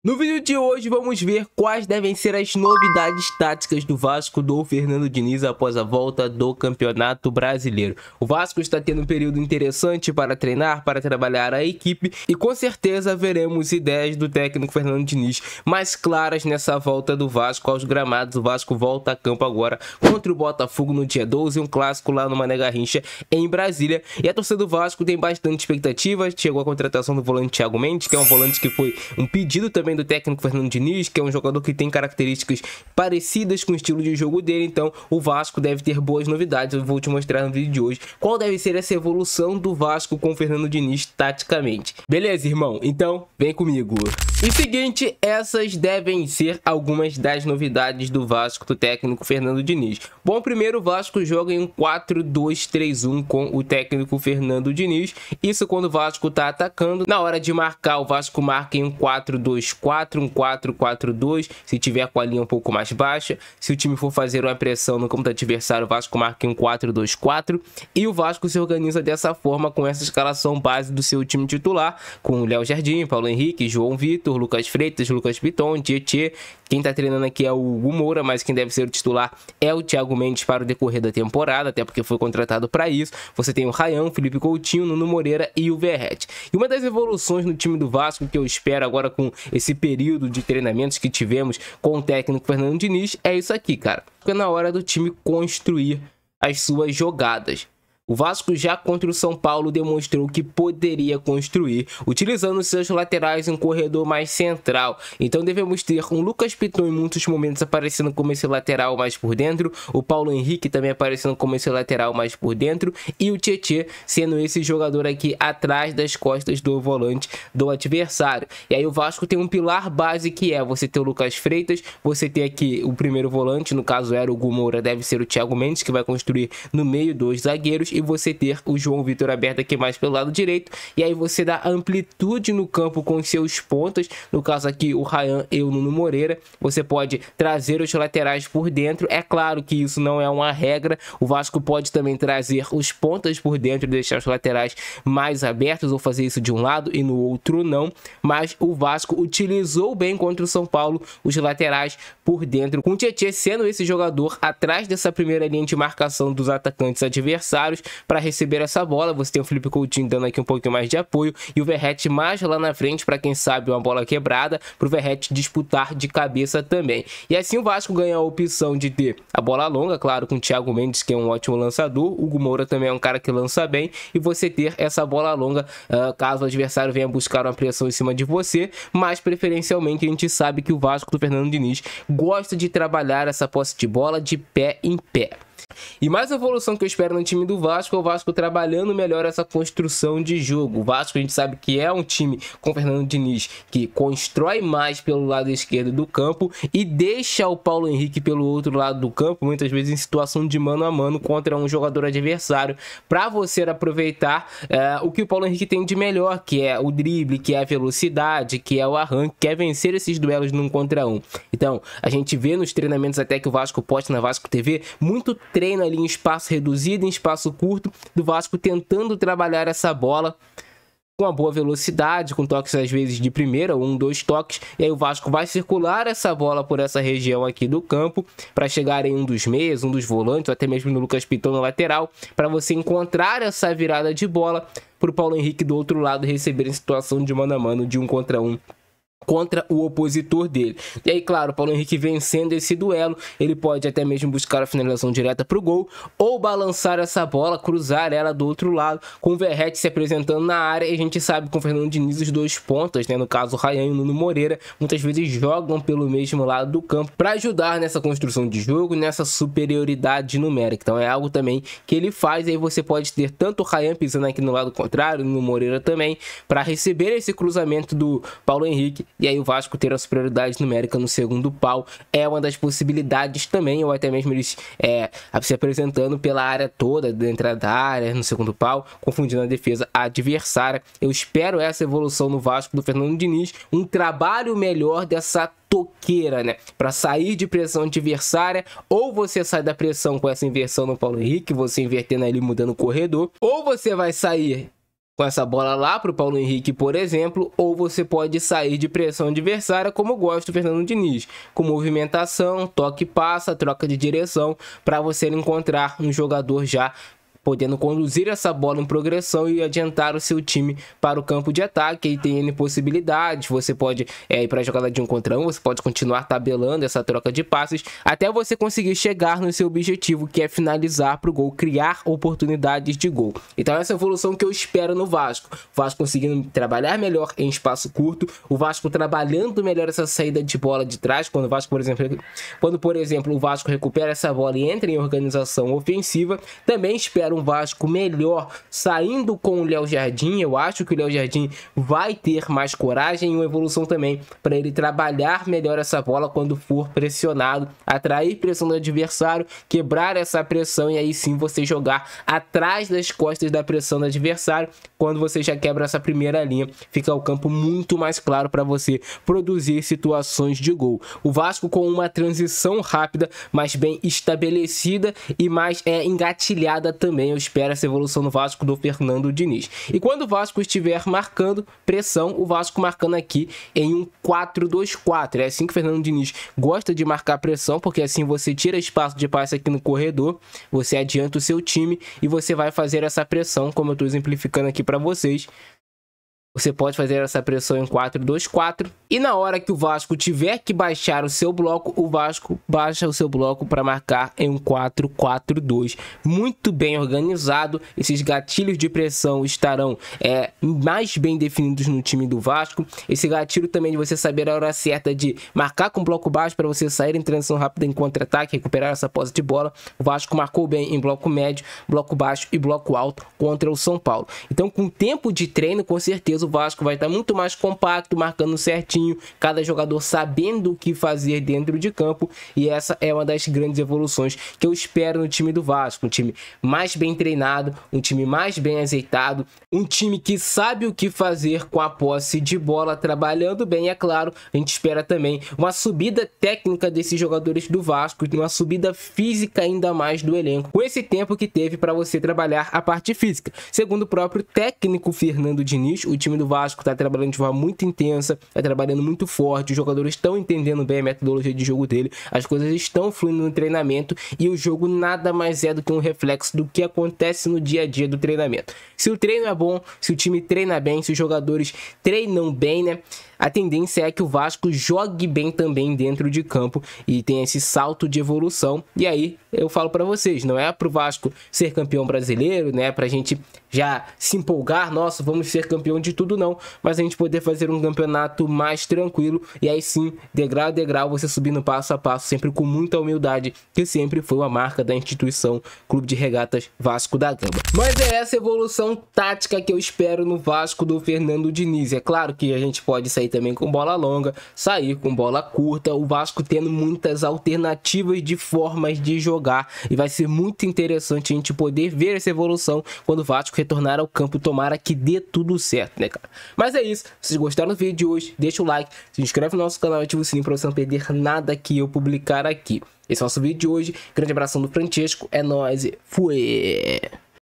No vídeo de hoje vamos ver quais devem ser as novidades táticas do Vasco do Fernando Diniz após a volta do Campeonato Brasileiro. O Vasco está tendo um período interessante para treinar, para trabalhar a equipe e com certeza veremos ideias do técnico Fernando Diniz mais claras nessa volta do Vasco aos gramados. O Vasco volta a campo agora contra o Botafogo no dia 12, um clássico lá no Mané Garrincha em Brasília. E a torcida do Vasco tem bastante expectativa. Chegou a contratação do volante Thiago Mendes, que é um volante que foi um pedido também do técnico Fernando Diniz, que é um jogador que tem características parecidas com o estilo de jogo dele. Então o Vasco deve ter boas novidades. Eu vou te mostrar no vídeo de hoje qual deve ser essa evolução do Vasco com o Fernando Diniz taticamente. Beleza, irmão? Então vem comigo. E seguinte, essas devem ser algumas das novidades do Vasco do técnico Fernando Diniz. Bom, primeiro o Vasco joga em um 4-2-3-1 com o técnico Fernando Diniz. Isso quando o Vasco tá atacando. Na hora de marcar, o Vasco marca em um 4-2-4, um 4-4-2, se tiver com a linha um pouco mais baixa. Se o time for fazer uma pressão no campo do adversário, o Vasco marca em um 4-2-4. E o Vasco se organiza dessa forma com essa escalação base do seu time titular, com o Léo Jardim, Paulo Henrique, João Vitor, Lucas Freitas, Lucas Piton, Tietê. Quem tá treinando aqui é o Hugo Moura, mas quem deve ser o titular é o Thiago Mendes para o decorrer da temporada, até porque foi contratado para isso. Você tem o Ryan, Felipe Coutinho, Nuno Moreira e o Verratti. E uma das evoluções no time do Vasco que eu espero agora com esse período de treinamentos que tivemos com o técnico Fernando Diniz é isso aqui, cara. É na hora do time construir as suas jogadas. O Vasco já contra o São Paulo demonstrou que poderia construir, utilizando seus laterais em um corredor mais central. Então devemos ter um Lucas Piton em muitos momentos aparecendo como esse lateral mais por dentro, o Paulo Henrique também aparecendo como esse lateral mais por dentro e o Tietê sendo esse jogador aqui atrás das costas do volante do adversário. E aí o Vasco tem um pilar base que é você ter o Lucas Freitas, você ter aqui o primeiro volante, no caso era o Hugo Moura, deve ser o Thiago Mendes que vai construir no meio dos zagueiros, e você ter o João Vitor aberto aqui mais pelo lado direito, e aí você dá amplitude no campo com seus pontas, no caso aqui o Ryan e o Nuno Moreira. Você pode trazer os laterais por dentro, é claro que isso não é uma regra, o Vasco pode também trazer os pontas por dentro e deixar os laterais mais abertos, ou fazer isso de um lado e no outro não, mas o Vasco utilizou bem contra o São Paulo os laterais por dentro, com o Tietê sendo esse jogador atrás dessa primeira linha de marcação dos atacantes adversários para receber essa bola. Você tem o Felipe Coutinho dando aqui um pouquinho mais de apoio e o Verratti mais lá na frente para quem sabe uma bola quebrada para o Verratti disputar de cabeça também. E assim o Vasco ganha a opção de ter a bola longa, claro, com o Thiago Mendes, que é um ótimo lançador, o Hugo Moura também é um cara que lança bem, e você ter essa bola longa caso o adversário venha buscar uma pressão em cima de você, mas preferencialmente a gente sabe que o Vasco do Fernando Diniz gosta de trabalhar essa posse de bola de pé em pé. E mais evolução que eu espero no time do Vasco é o Vasco trabalhando melhor essa construção de jogo. O Vasco a gente sabe que é um time com o Fernando Diniz que constrói mais pelo lado esquerdo do campo e deixa o Paulo Henrique pelo outro lado do campo, muitas vezes em situação de mano a mano contra um jogador adversário, para você aproveitar o que o Paulo Henrique tem de melhor, que é o drible, que é a velocidade, que é o arranque, que é vencer esses duelos num contra um. Então a gente vê nos treinamentos até que o Vasco posta na Vasco TV muito treino ali em espaço reduzido, em espaço curto, do Vasco tentando trabalhar essa bola com uma boa velocidade, com toques às vezes de primeira, 1, 2 toques, e aí o Vasco vai circular essa bola por essa região aqui do campo, para chegar em um dos meias, um dos volantes, ou até mesmo no Lucas Piton na lateral, para você encontrar essa virada de bola para o Paulo Henrique do outro lado receber em situação de mano a mano, de 1 contra 1. Contra o opositor dele. E aí, claro, o Paulo Henrique vencendo esse duelo, ele pode até mesmo buscar a finalização direta para o gol, ou balançar essa bola, cruzar ela do outro lado, com o Verratti se apresentando na área. E a gente sabe com o Fernando Diniz os dois pontas, né, no caso o Ryan e o Nuno Moreira, muitas vezes jogam pelo mesmo lado do campo para ajudar nessa construção de jogo, nessa superioridade numérica. Então é algo também que ele faz. Aí você pode ter tanto o Ryan pisando aqui no lado contrário, no Moreira também, para receber esse cruzamento do Paulo Henrique. E aí o Vasco ter a superioridade numérica no segundo pau é uma das possibilidades também, ou até mesmo eles se apresentando pela área toda, dentro da área, no segundo pau, confundindo a defesa adversária. Eu espero essa evolução no Vasco do Fernando Diniz, um trabalho melhor dessa toqueira, né, para sair de pressão adversária. Ou você sai da pressão com essa inversão no Paulo Henrique, você invertendo ali, mudando o corredor, ou você vai sair com essa bola lá para o Paulo Henrique, por exemplo, ou você pode sair de pressão adversária, como gosta o Fernando Diniz, com movimentação, toque e passa, troca de direção, para você encontrar um jogador já podendo conduzir essa bola em progressão e adiantar o seu time para o campo de ataque. E tem N possibilidades, você pode ir para a jogada de 1 contra 1, você pode continuar tabelando essa troca de passes, até você conseguir chegar no seu objetivo, que é finalizar para o gol, criar oportunidades de gol. Então essa é a evolução que eu espero no Vasco. O Vasco conseguindo trabalhar melhor em espaço curto, o Vasco trabalhando melhor essa saída de bola de trás, quando o Vasco, por exemplo, o Vasco recupera essa bola e entra em organização ofensiva. Também espero um Vasco melhor saindo com o Léo Jardim. Eu acho que o Léo Jardim vai ter mais coragem e uma evolução também para ele trabalhar melhor essa bola quando for pressionado, atrair pressão do adversário, quebrar essa pressão e aí sim você jogar atrás das costas da pressão do adversário. Quando você já quebra essa primeira linha, fica o campo muito mais claro para você produzir situações de gol. O Vasco com uma transição rápida, mas bem estabelecida e mais engatilhada também. Eu espero essa evolução no Vasco do Fernando Diniz. E quando o Vasco estiver marcando pressão, o Vasco marcando aqui em um 4-2-4. É assim que o Fernando Diniz gosta de marcar pressão, porque assim você tira espaço de passe aqui no corredor, você adianta o seu time e você vai fazer essa pressão, como eu estou exemplificando aqui para vocês. Você pode fazer essa pressão em 4-2-4 e na hora que o Vasco tiver que baixar o seu bloco, o Vasco baixa o seu bloco para marcar em um 4-4-2. Muito bem organizado, esses gatilhos de pressão estarão mais bem definidos no time do Vasco. Esse gatilho também de você saber a hora certa de marcar com bloco baixo para você sair em transição rápida em contra-ataque, recuperar essa posse de bola. O Vasco marcou bem em bloco médio, bloco baixo e bloco alto contra o São Paulo. Então, com tempo de treino, com certeza o Vasco vai estar muito mais compacto, marcando certinho, cada jogador sabendo o que fazer dentro de campo, e essa é uma das grandes evoluções que eu espero no time do Vasco. Um time mais bem treinado, um time mais bem azeitado, um time que sabe o que fazer com a posse de bola, trabalhando bem. É claro, a gente espera também uma subida técnica desses jogadores do Vasco e uma subida física ainda mais do elenco, com esse tempo que teve para você trabalhar a parte física. Segundo o próprio técnico Fernando Diniz, o time do Vasco está trabalhando de forma muito intensa, está trabalhando muito forte, os jogadores estão entendendo bem a metodologia de jogo dele, as coisas estão fluindo no treinamento e o jogo nada mais é do que um reflexo do que acontece no dia a dia do treinamento. Se o treino é bom, se o time treina bem, se os jogadores treinam bem, né? A tendência é que o Vasco jogue bem também dentro de campo e tenha esse salto de evolução. E aí eu falo para vocês, não é pro Vasco ser campeão brasileiro, né? Pra gente já se empolgar, nossa, vamos ser campeão de tudo, não. Mas a gente poder fazer um campeonato mais tranquilo e aí sim, degrau a degrau, você subindo passo a passo, sempre com muita humildade, que sempre foi uma marca da instituição Clube de Regatas Vasco da Gama. Mas é essa evolução tática que eu espero no Vasco do Fernando Diniz. É claro que a gente pode sair também com bola longa, sair com bola curta, o Vasco tendo muitas alternativas de formas de jogar, e vai ser muito interessante a gente poder ver essa evolução quando o Vasco retornar ao campo. Tomara que dê tudo certo, né, cara? Mas é isso, se vocês gostaram do vídeo de hoje, deixa o like, se inscreve no nosso canal e ativa o sininho para você não perder nada que eu publicar aqui. Esse é o nosso vídeo de hoje, grande abração do Francesco, é nóis e fui!